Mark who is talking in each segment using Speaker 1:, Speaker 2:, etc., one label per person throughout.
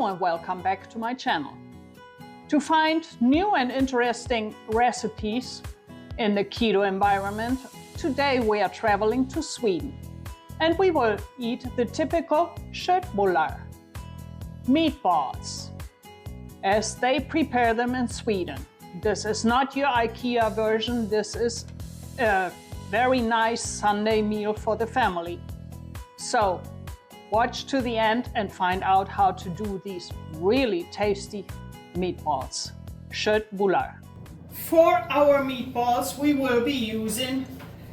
Speaker 1: and welcome back to my channel. To find new and interesting recipes in the keto environment, today we are traveling to Sweden and we will eat the typical Köttbullar, meatballs, as they prepare them in Sweden. This is not your IKEA version, this is a very nice Sunday meal for the family. So watch to the end and find out how to do these really tasty meatballs, Köttbullar. For our meatballs we will be using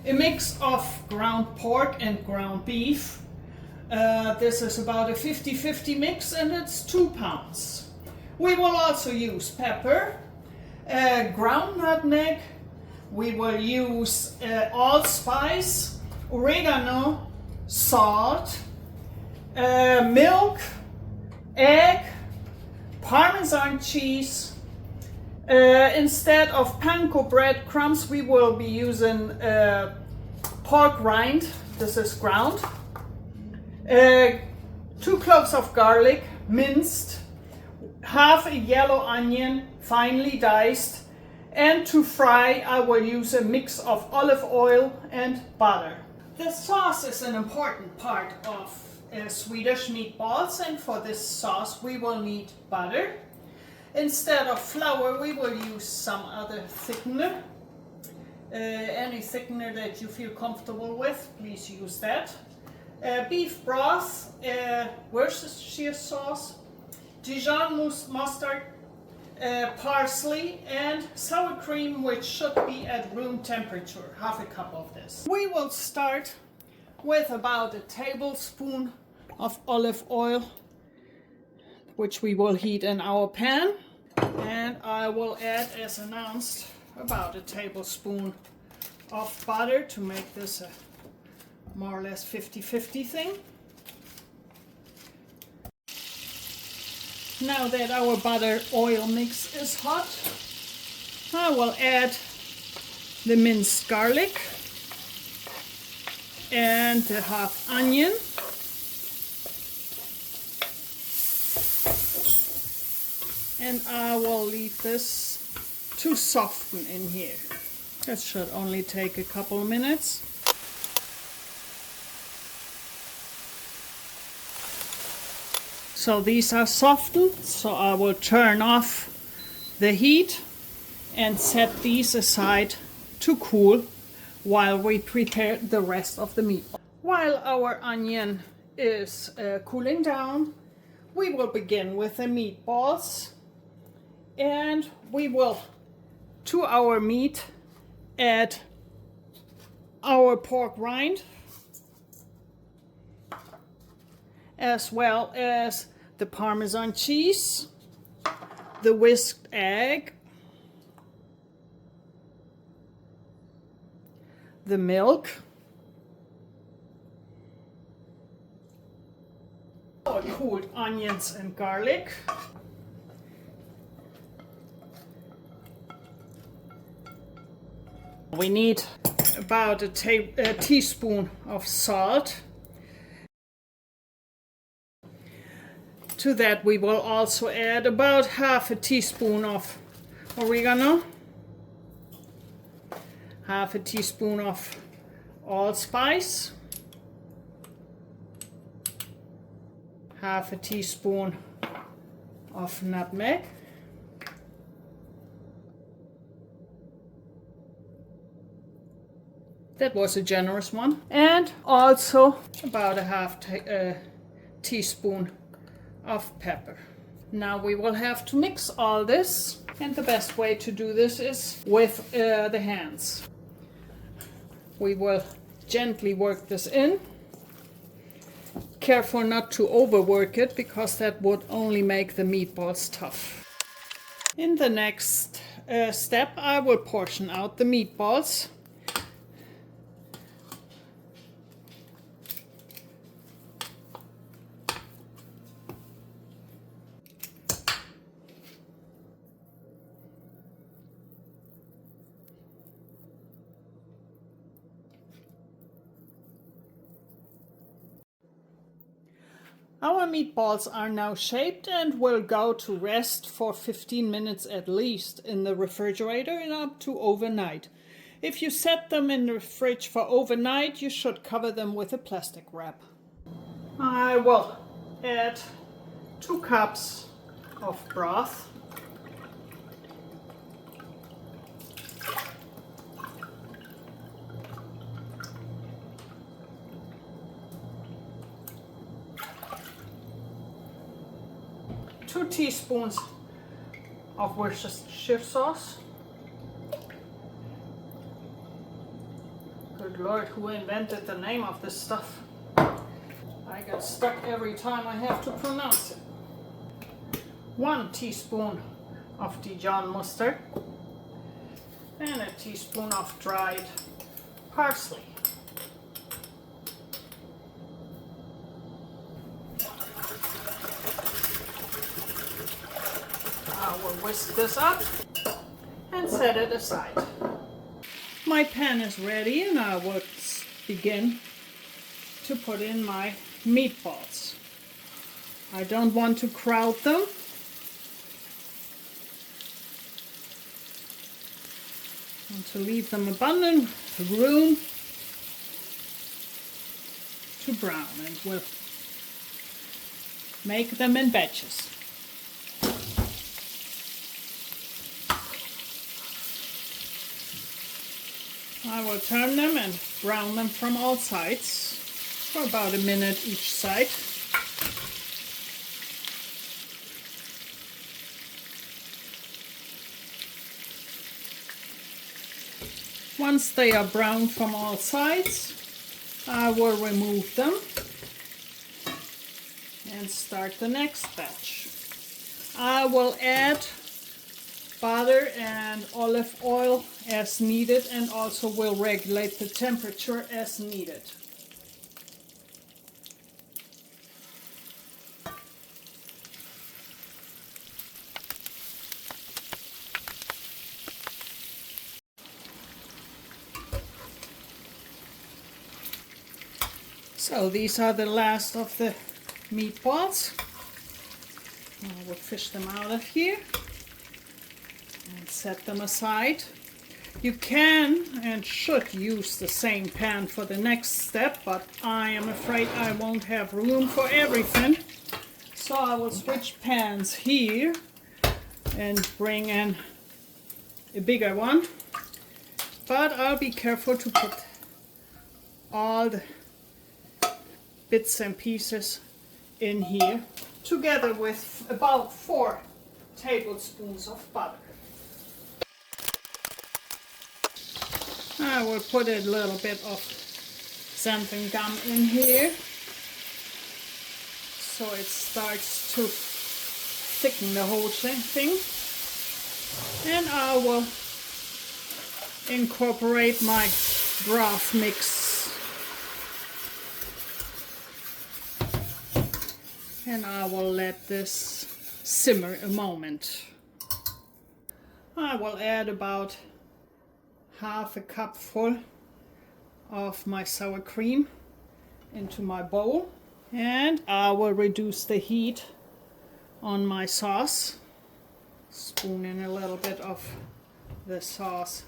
Speaker 1: a mix of ground pork and ground beef. This is about a 50-50 mix and it's 2 pounds. We will also use pepper, ground nutmeg, we will use allspice, oregano, salt, milk, egg, Parmesan cheese. Instead of panko breadcrumbs, we will be using pork rind. This is ground. 2 cloves of garlic, minced. Half a yellow onion, finely diced. And to fry, I will use a mix of olive oil and butter. The sauce is an important part of Swedish meatballs, and for this sauce we will need butter. Instead of flour we will use some other thickener. Any thickener that you feel comfortable with, please use that. Beef broth, Worcestershire sauce, Dijon mustard, parsley and sour cream, which should be at room temperature, half a cup of this. We will start with about a tablespoon of olive oil, which we will heat in our pan, and I will add, as announced, about a tablespoon of butter to make this a more or less 50-50 thing. Now that our butter oil mix is hot, I will add the minced garlic and the half onion. And I will leave this to soften in here. That should only take a couple of minutes. So these are softened, so I will turn off the heat and set these aside to cool while we prepare the rest of the meatball. While our onion is cooling down, we will begin with the meatballs, and we will, to our meat, add our pork rind, as well as the Parmesan cheese, the whisked egg, the milk, our cooled onions and garlic, we need about a teaspoon of salt. To that we will also add about half a teaspoon of oregano, half a teaspoon of allspice, half a teaspoon of nutmeg, that was a generous one, and also about a half teaspoon of pepper. Now we will have to mix all this, and the best way to do this is with the hands. We will gently work this in. Careful not to overwork it, because that would only make the meatballs tough. In the next step I will portion out the meatballs. Our meatballs are now shaped and will go to rest for 15 minutes at least in the refrigerator and up to overnight. If you set them in the fridge for overnight, you should cover them with a plastic wrap. I will add 2 cups of broth. Two teaspoons of Worcestershire sauce. Good Lord, who invented the name of this stuff? I get stuck every time I have to pronounce it. 1 teaspoon of Dijon mustard and a teaspoon of dried parsley. I will whisk this up and set it aside. My pan is ready and I will begin to put in my meatballs. I don't want to crowd them. I want to leave them abundant room to brown, and we'll make them in batches. I will turn them and brown them from all sides for about a minute each side. Once they are browned from all sides, I will remove them and start the next batch. I will add butter and olive oil as needed, and also will regulate the temperature as needed. So these are the last of the meatballs. I will fish them out of here and set them aside. You can and should use the same pan for the next step, but I am afraid I won't have room for everything. So I will switch pans here and bring in a bigger one. But I'll be careful to put all the bits and pieces in here, together with about 4 tablespoons of butter. I will put a little bit of xanthan gum in here so it starts to thicken the whole thing. And I will incorporate my broth mix. And I will let this simmer a moment. I will add about half a cup full of my sour cream into my bowl, and I will reduce the heat on my sauce. Spoon in a little bit of the sauce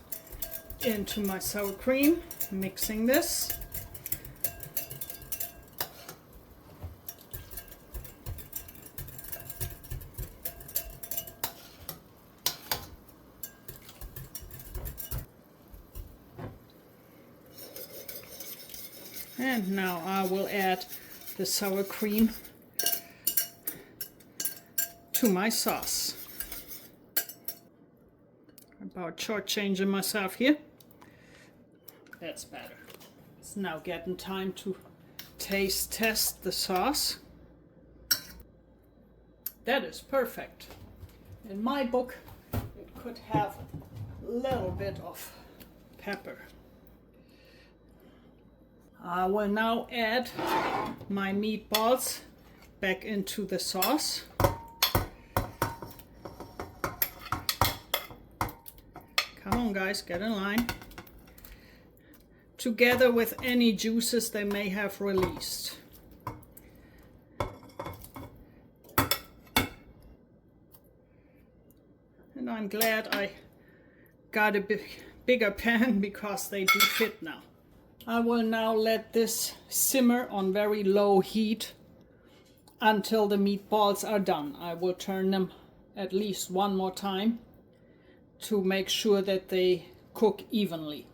Speaker 1: into my sour cream, mixing this. And now I will add the sour cream to my sauce. About shortchanging myself here. That's better. It's now getting time to taste test the sauce. That is perfect. In my book, it could have a little bit of pepper. I will now add my meatballs back into the sauce. Come on guys, get in line. Together with any juices they may have released. I'm glad I got a bigger pan because they do fit now. I will now let this simmer on very low heat until the meatballs are done. I will turn them at least one more time to make sure that they cook evenly.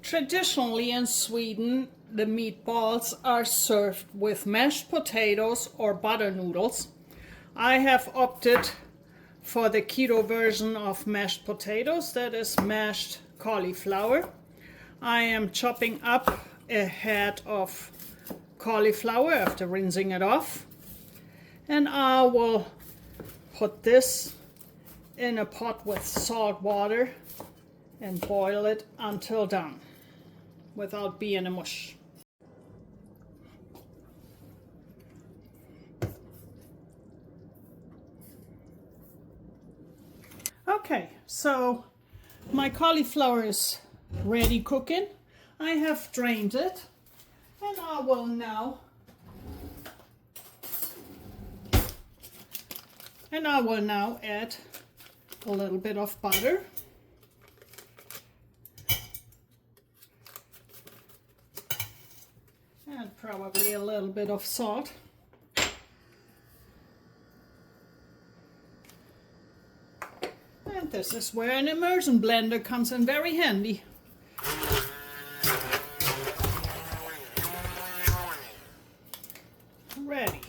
Speaker 1: Traditionally in Sweden, the meatballs are served with mashed potatoes or butter noodles. I have opted for the keto version of mashed potatoes, that is mashed cauliflower. I am chopping up a head of cauliflower after rinsing it off, and I will put this in a pot with salt water and boil it until done without being a mush. Okay, so my cauliflower is ready cooking. I have drained it, and I will now add a little bit of butter. And probably a little bit of salt. And this is where an immersion blender comes in very handy. Ready.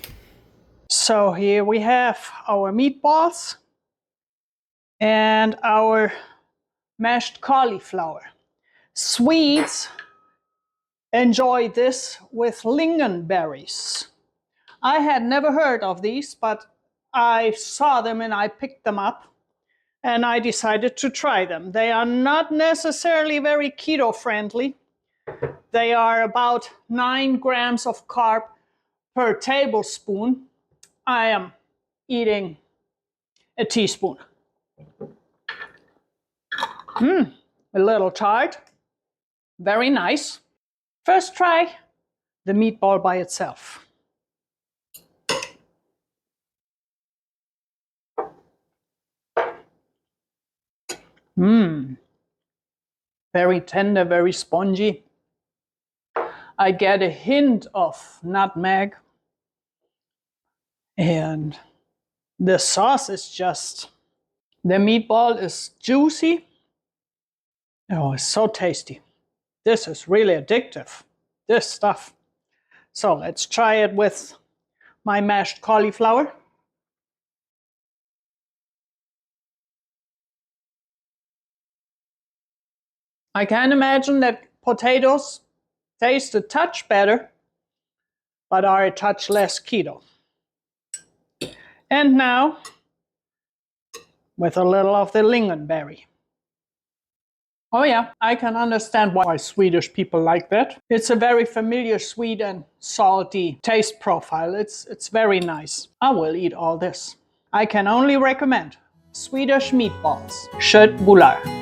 Speaker 1: So here we have our meatballs and our mashed cauliflower. Swedes enjoy this with lingonberries. I had never heard of these, but I saw them and I picked them up and I decided to try them. They are not necessarily very keto friendly. They are about 9 grams of carb per tablespoon. I am eating a teaspoon. A little tart, very nice. First try the meatball by itself. Very tender, very spongy. I get a hint of nutmeg. And the sauce is just, the meatball is juicy. Oh, it's so tasty. This is really addictive, this stuff. So let's try it with my mashed cauliflower. I can imagine that potatoes taste a touch better, but are a touch less keto. And now, with a little of the lingonberry. Oh yeah, I can understand why Swedish people like that. It's a very familiar sweet and salty taste profile. It's very nice. I will eat all this. I can only recommend Swedish Meatballs, Köttbullar.